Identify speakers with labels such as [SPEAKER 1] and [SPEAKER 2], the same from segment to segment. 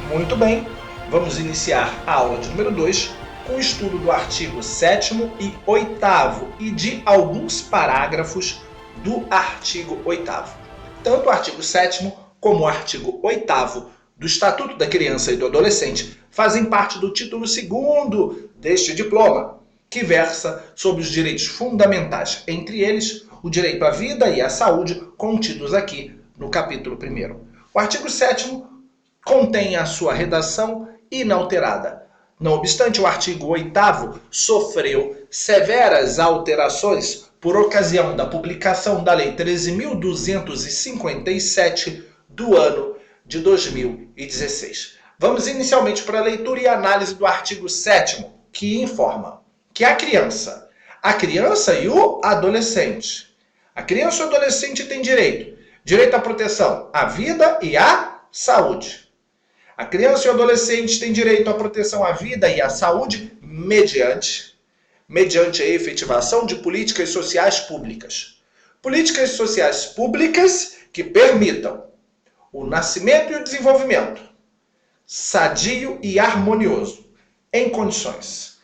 [SPEAKER 1] Muito bem, vamos iniciar a aula de número 2 com o estudo do artigo 7º e 8º e de alguns parágrafos do artigo 8º. Tanto o artigo 7º como o artigo 8º do Estatuto da Criança e do Adolescente fazem parte do título 2º deste diploma, que versa sobre os direitos fundamentais, entre eles o direito à vida e à saúde, contidos aqui no capítulo 1º. O artigo 7º contém a sua redação inalterada. Não obstante, o artigo 8º sofreu severas alterações por ocasião da publicação da Lei 13.257 do ano de 2016. Vamos inicialmente para a leitura e análise do artigo 7º, que informa que a criança e o adolescente. A criança e o adolescente têm direito à proteção, à vida e à saúde. A criança e o adolescente têm direito à proteção à vida e à saúde mediante a efetivação de políticas sociais públicas. Políticas sociais públicas que permitam o nascimento e o desenvolvimento sadio e harmonioso em condições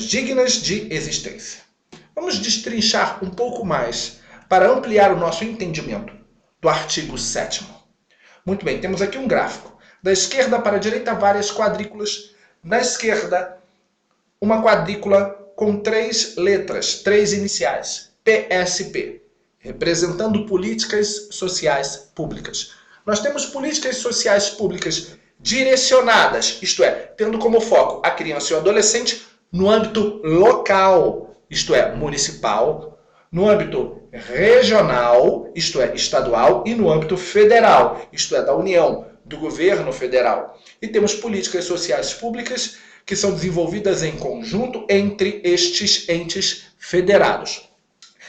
[SPEAKER 1] dignas de existência. Vamos destrinchar um pouco mais para ampliar o nosso entendimento do artigo 7º. Muito bem, temos aqui um gráfico. Da esquerda para a direita, várias quadrículas. Na esquerda, uma quadrícula com 3 letras, 3 iniciais, PSP, representando políticas sociais públicas. Nós temos políticas sociais públicas direcionadas, isto é, tendo como foco a criança e o adolescente no âmbito local, isto é, municipal, no âmbito regional, isto é, estadual, e no âmbito federal, isto é, da União, do governo federal. E temos políticas sociais públicas que são desenvolvidas em conjunto entre estes entes federados.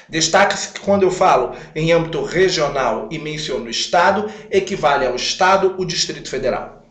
[SPEAKER 1] Destaque-se que quando eu falo em âmbito regional e menciono Estado, equivale ao Estado o Distrito Federal.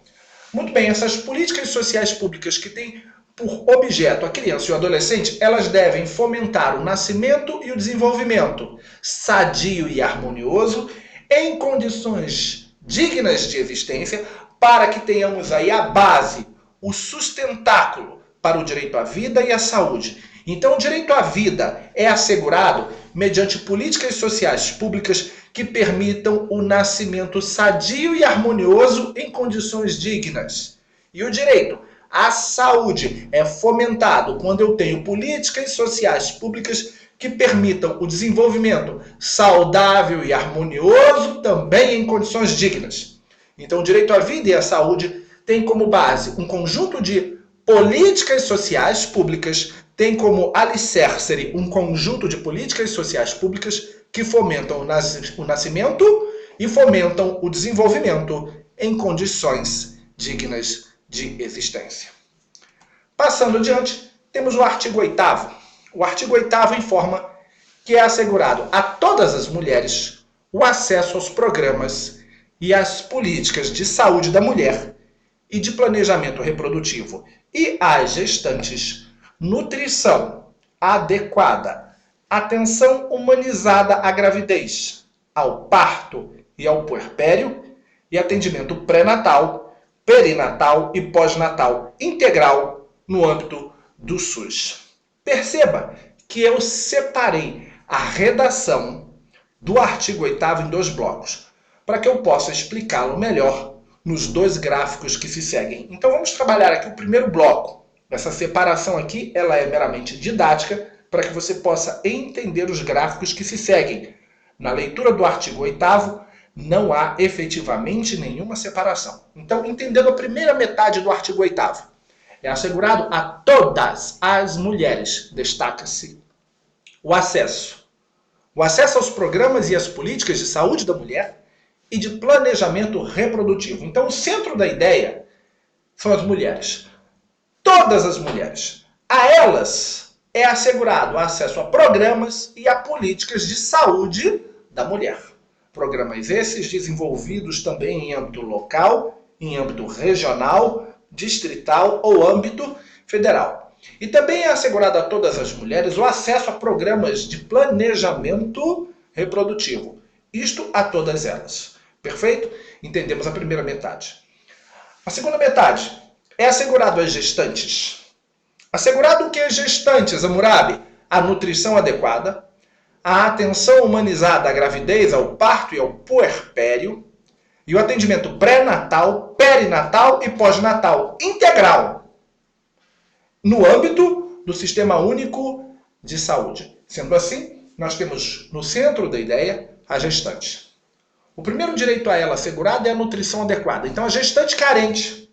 [SPEAKER 1] Muito bem, essas políticas sociais públicas que têm por objeto a criança e o adolescente, elas devem fomentar o nascimento e o desenvolvimento sadio e harmonioso em condições dignas de existência, para que tenhamos aí a base, o sustentáculo para o direito à vida e à saúde. Então, o direito à vida é assegurado mediante políticas sociais públicas que permitam o nascimento sadio e harmonioso em condições dignas. E o direito à saúde é fomentado quando eu tenho políticas sociais públicas que permitam o desenvolvimento saudável e harmonioso também em condições dignas. Então, o direito à vida e à saúde tem como base um conjunto de políticas sociais públicas, tem como alicerce um conjunto de políticas sociais públicas que fomentam o nascimento e fomentam o desenvolvimento em condições dignas de existência. Passando adiante, temos o artigo 8º. O artigo 8º informa que é assegurado a todas as mulheres o acesso aos programas e às políticas de saúde da mulher e de planejamento reprodutivo e às gestantes nutrição adequada, atenção humanizada à gravidez, ao parto e ao puerpério e atendimento pré-natal, perinatal e pós-natal integral no âmbito do SUS. Perceba que eu separei a redação do artigo 8º em 2 blocos, para que eu possa explicá-lo melhor nos 2 gráficos que se seguem. Então vamos trabalhar aqui o primeiro bloco. Essa separação aqui ela é meramente didática, para que você possa entender os gráficos que se seguem. Na leitura do artigo 8º, não há efetivamente nenhuma separação. Então, entendendo a primeira metade do artigo 8º, é assegurado a todas as mulheres, destaca-se, o acesso aos programas e às políticas de saúde da mulher e de planejamento reprodutivo. Então, o centro da ideia são as mulheres. Todas as mulheres. A elas é assegurado o acesso a programas e a políticas de saúde da mulher. Programas esses desenvolvidos também em âmbito local, em âmbito regional, distrital ou âmbito federal. E também é assegurado a todas as mulheres o acesso a programas de planejamento reprodutivo. Isto a todas elas. Perfeito? Entendemos a primeira metade. A segunda metade é assegurado às gestantes. Assegurado o que às gestantes, Hammurabi? A nutrição adequada, a atenção humanizada à gravidez, ao parto e ao puerpério, e o atendimento pré-natal, perinatal e pós-natal integral, no âmbito do Sistema Único de Saúde. Sendo assim, nós temos no centro da ideia a gestante. O primeiro direito a ela assegurado é a nutrição adequada. Então, a gestante carente,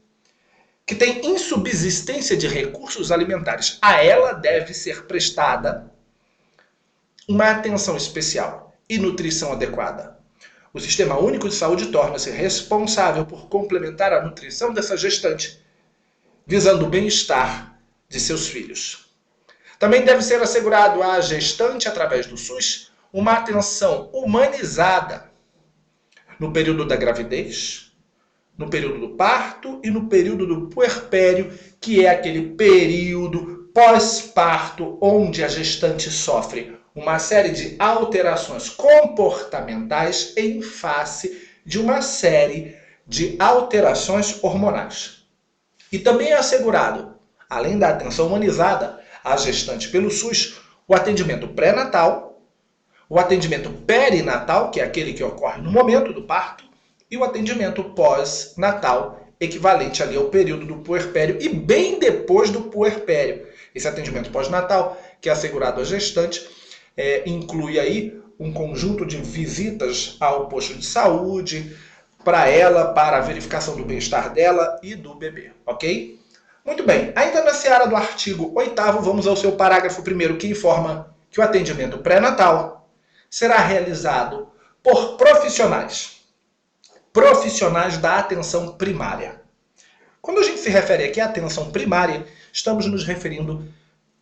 [SPEAKER 1] que tem insubsistência de recursos alimentares, a ela deve ser prestada uma atenção especial e nutrição adequada. O Sistema Único de Saúde torna-se responsável por complementar a nutrição dessa gestante, visando o bem-estar de seus filhos. Também deve ser assegurado à gestante, através do SUS, uma atenção humanizada no período da gravidez, no período do parto e no período do puerpério, que é aquele período pós-parto onde a gestante sofre uma série de alterações comportamentais em face de uma série de alterações hormonais. E também é assegurado, além da atenção humanizada à gestante pelo SUS, o atendimento pré-natal, o atendimento perinatal, que é aquele que ocorre no momento do parto, e o atendimento pós-natal, equivalente ali ao período do puerpério e bem depois do puerpério. Esse atendimento pós-natal, que é assegurado à gestante, inclui aí um conjunto de visitas ao posto de saúde para ela, para a verificação do bem-estar dela e do bebê, ok? Muito bem, ainda na seara do artigo 8º, vamos ao seu parágrafo 1º, que informa que o atendimento pré-natal será realizado por profissionais da atenção primária. Quando a gente se refere aqui à atenção primária, estamos nos referindo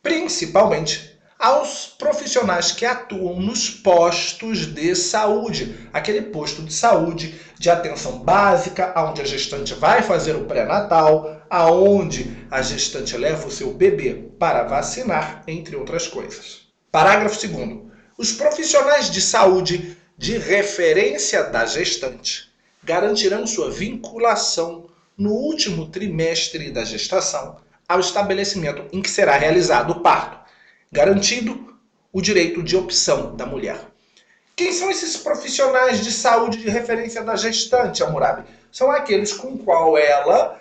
[SPEAKER 1] principalmente aos profissionais que atuam nos postos de saúde. Aquele posto de saúde de atenção básica, onde a gestante vai fazer o pré-natal, aonde a gestante leva o seu bebê para vacinar, entre outras coisas. Parágrafo 2º. Os profissionais de saúde de referência da gestante garantirão sua vinculação no último trimestre da gestação ao estabelecimento em que será realizado o parto, garantido o direito de opção da mulher. Quem são esses profissionais de saúde de referência da gestante, Hammurabi? São aqueles com qual ela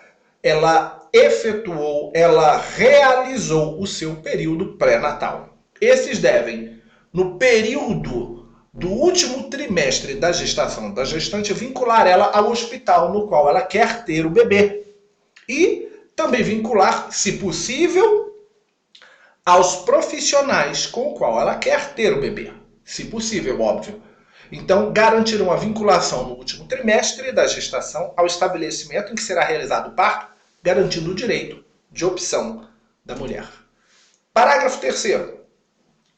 [SPEAKER 1] realizou o seu período pré-natal. Esses devem, no período do último trimestre da gestação da gestante, vincular ela ao hospital no qual ela quer ter o bebê. E também vincular, se possível, aos profissionais com o qual ela quer ter o bebê. Se possível, óbvio. Então, garantirão a vinculação no último trimestre da gestação ao estabelecimento em que será realizado o parto, garantindo o direito de opção da mulher. Parágrafo 3º.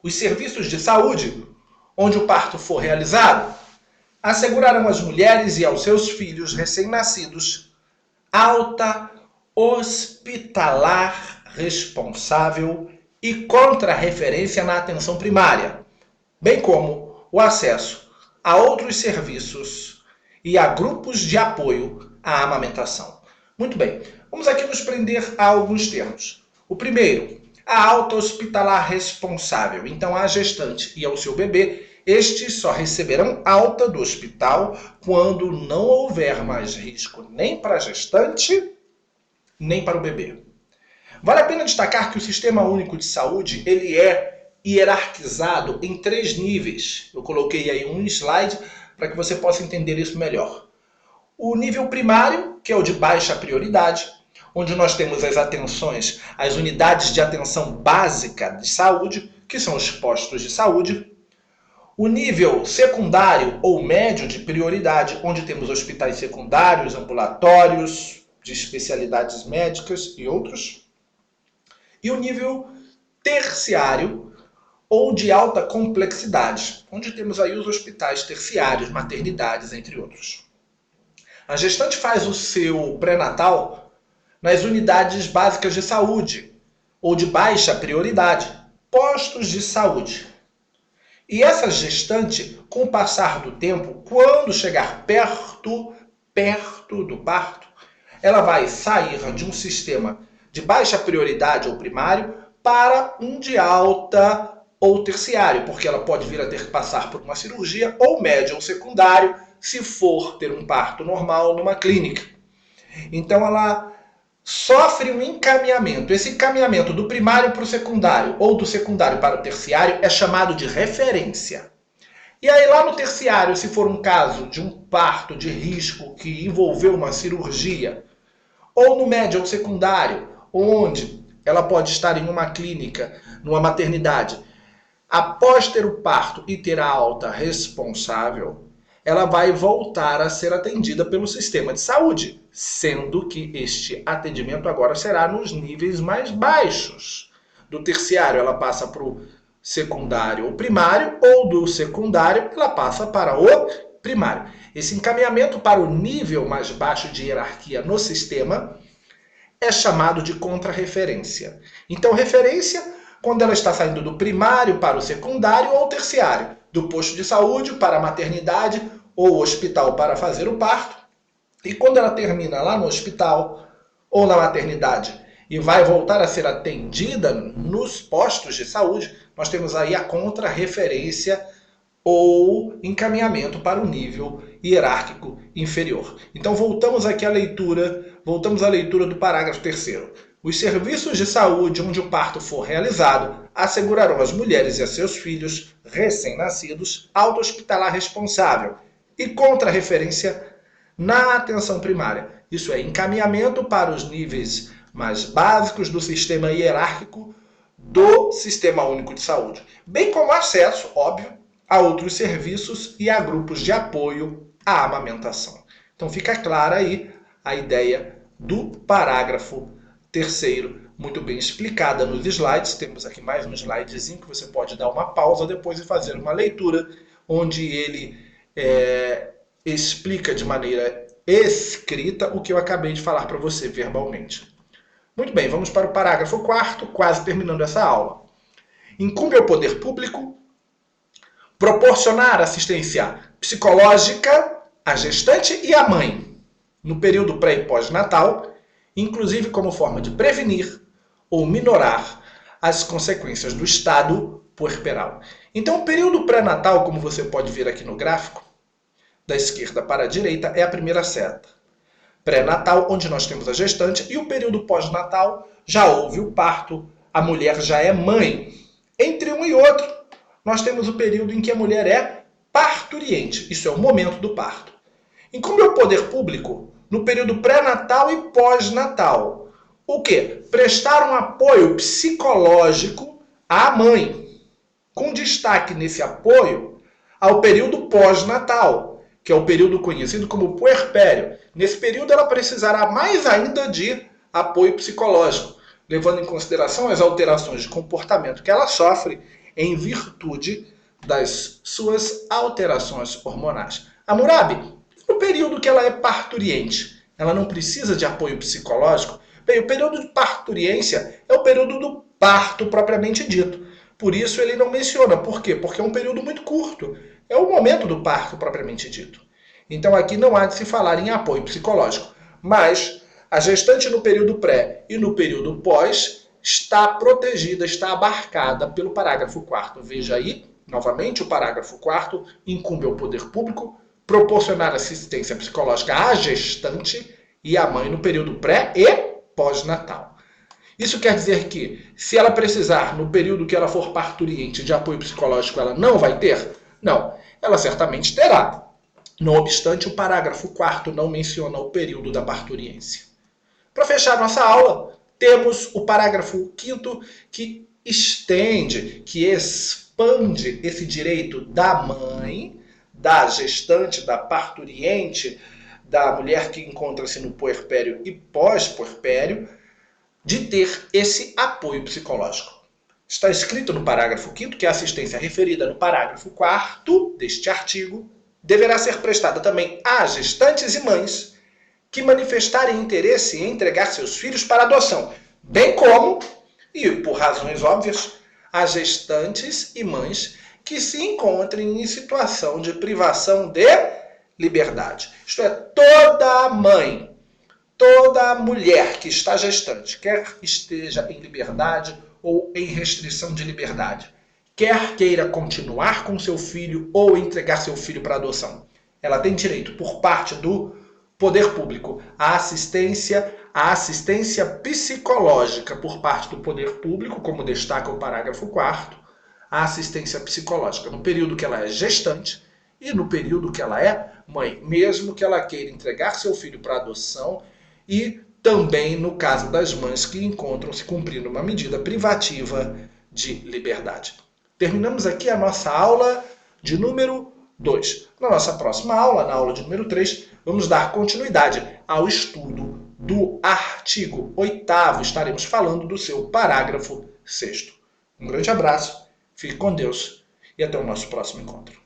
[SPEAKER 1] Os serviços de saúde, onde o parto for realizado, assegurarão às mulheres e aos seus filhos recém-nascidos alta hospitalar responsável e contra-referência na atenção primária, bem como o acesso a outros serviços e a grupos de apoio à amamentação. Muito bem, vamos aqui nos prender a alguns termos. O primeiro, a alta hospitalar responsável. Então, a gestante e ao seu bebê, estes só receberão alta do hospital quando não houver mais risco nem para a gestante, nem para o bebê. Vale a pena destacar que o Sistema Único de Saúde ele é hierarquizado em 3 níveis. Eu coloquei aí um slide para que você possa entender isso melhor. O nível primário, que é o de baixa prioridade, onde nós temos as atenções, as unidades de atenção básica de saúde, que são os postos de saúde. O nível secundário ou médio de prioridade, onde temos hospitais secundários, ambulatórios, de especialidades médicas e outros. E o nível terciário ou de alta complexidade, onde temos aí os hospitais terciários, maternidades, entre outros. A gestante faz o seu pré-natal nas unidades básicas de saúde ou de baixa prioridade, postos de saúde. E essa gestante, com o passar do tempo, quando chegar perto do parto, ela vai sair de um sistema de baixa prioridade ou primário para um de alta ou terciário, porque ela pode vir a ter que passar por uma cirurgia, ou médio ou secundário, se for ter um parto normal numa clínica. Então ela sofre um encaminhamento. Esse encaminhamento do primário para o secundário ou do secundário para o terciário é chamado de referência. E aí lá no terciário, se for um caso de um parto de risco que envolveu uma cirurgia, ou no médio ou secundário, onde ela pode estar em uma clínica, numa maternidade, após ter o parto e ter a alta responsável, ela vai voltar a ser atendida pelo sistema de saúde, sendo que este atendimento agora será nos níveis mais baixos. Do terciário ela passa para o secundário ou primário, ou do secundário ela passa para o primário. Esse encaminhamento para o nível mais baixo de hierarquia no sistema é chamado de contrarreferência. Então, referência, quando ela está saindo do primário para o secundário ou terciário, do posto de saúde para a maternidade ou hospital para fazer o parto. E quando ela termina lá no hospital ou na maternidade e vai voltar a ser atendida nos postos de saúde, nós temos aí a contrarreferência ou encaminhamento para o nível hierárquico inferior. Então voltamos aqui à leitura do parágrafo 3º. Os serviços de saúde onde o parto for realizado assegurarão às mulheres e a seus filhos recém-nascidos alta hospitalar responsável e contrarreferência na atenção primária. Isso é encaminhamento para os níveis mais básicos do sistema hierárquico do Sistema Único de Saúde, bem como acesso, óbvio, a outros serviços e a grupos de apoio à amamentação. Então fica clara aí a ideia do parágrafo 3º, muito bem explicada nos slides. Temos aqui mais um slidezinho que você pode dar uma pausa depois e fazer uma leitura, onde ele explica de maneira escrita o que eu acabei de falar para você verbalmente. Muito bem, vamos para o parágrafo 4º, quase terminando essa aula. Incumbe ao poder público proporcionar assistência psicológica à gestante e à mãe no período pré e pós-natal, inclusive como forma de prevenir ou minorar as consequências do estado puerperal. Então, o período pré-natal, como você pode ver aqui no gráfico, da esquerda para a direita, é a primeira seta. Pré-natal, onde nós temos a gestante, e o período pós-natal, já houve o parto, a mulher já é mãe. Entre um e outro, nós temos o período em que a mulher é parturiente. Isso é o momento do parto. Incumbe ao poder público, no período pré-natal e pós-natal, o quê? Prestar um apoio psicológico à mãe, com destaque nesse apoio ao período pós-natal, que é o período conhecido como puerpério. Nesse período ela precisará mais ainda de apoio psicológico, levando em consideração as alterações de comportamento que ela sofre em virtude das suas alterações hormonais. Hammurabi, no período que ela é parturiente, ela não precisa de apoio psicológico? Bem, o período de parturiência é o período do parto propriamente dito. Por isso ele não menciona. Por quê? Porque é um período muito curto. É o momento do parto propriamente dito. Então aqui não há de se falar em apoio psicológico. Mas a gestante no período pré e no período pós está protegida, está abarcada pelo parágrafo 4º. Veja aí, novamente, o parágrafo 4º incumbe ao poder público proporcionar assistência psicológica à gestante e à mãe no período pré e pós-natal. Isso quer dizer que, se ela precisar, no período que ela for parturiente, de apoio psicológico, ela não vai ter? Não, ela certamente terá. Não obstante, o parágrafo 4º não menciona o período da parturiência. Para fechar nossa aula, temos o parágrafo 5º que estende, que expande esse direito da mãe, da gestante, da parturiente, da mulher que encontra-se no puerpério e pós-puerpério, de ter esse apoio psicológico. Está escrito no parágrafo 5º que a assistência referida no parágrafo 4º deste artigo deverá ser prestada também a gestantes e mães que manifestarem interesse em entregar seus filhos para adoção, bem como, e por razões óbvias, a gestantes e mães que se encontrem em situação de privação de liberdade. Isto é, toda mãe, Toda mulher que está gestante, quer esteja em liberdade ou em restrição de liberdade, quer queira continuar com seu filho ou entregar seu filho para adoção, ela tem direito, por parte do poder público, à assistência psicológica por parte do poder público, como destaca o parágrafo 4º, a assistência psicológica no período que ela é gestante e no período que ela é mãe, mesmo que ela queira entregar seu filho para adoção, e também no caso das mães que encontram-se cumprindo uma medida privativa de liberdade. Terminamos aqui a nossa aula de número 2. Na nossa próxima aula, na aula de número 3, vamos dar continuidade ao estudo do artigo 8º. Estaremos falando do seu parágrafo 6º. Um grande abraço, fique com Deus e até o nosso próximo encontro.